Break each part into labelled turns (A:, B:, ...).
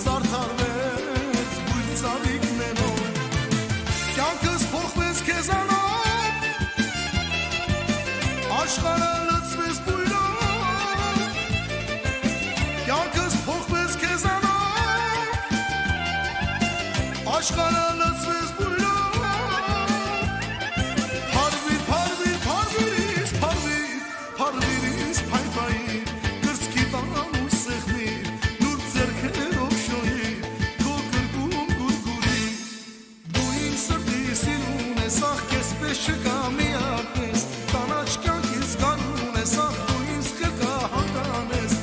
A: զարդարվեց բույր ծաղիկներով, կյանքս փոխվեց քեզանով, աշխարհը լցվեց բույրով, կյանքս փոխվեց քեզանով, աշխարհը լցվեց բույրով, փարվիր, փարվիր, փարվիրիս, փարվիր, փարվիրիս, փայփայիր, կրծքի տամ ու սեղմիր, նուրբ ձեռքերով շոյիր, քո կրկում գուրգուրիր, դու ինձ սրտի սիրուն ես, ախ քեզ պես չկա միակես, կանաչ կյանքից գարուն ես, ախ դու ինձ կկահական ես,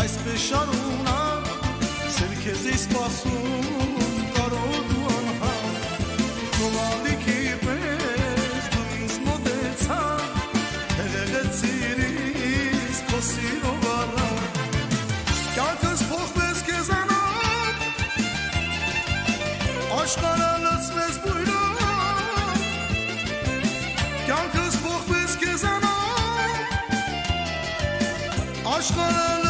A: այսպես շարունակ, սեր քեզ էի սպասում կարոտ ու անհատ, նոմալիքի պես դու ինձ մոտեցա, հեղեղեցիր ինձ քո սիրով առատ, կյանքս փոխվեց քեզանով, աշխարհը լցվեց բույրով, կյանքս փոխվեց քեզանով, աշխարհը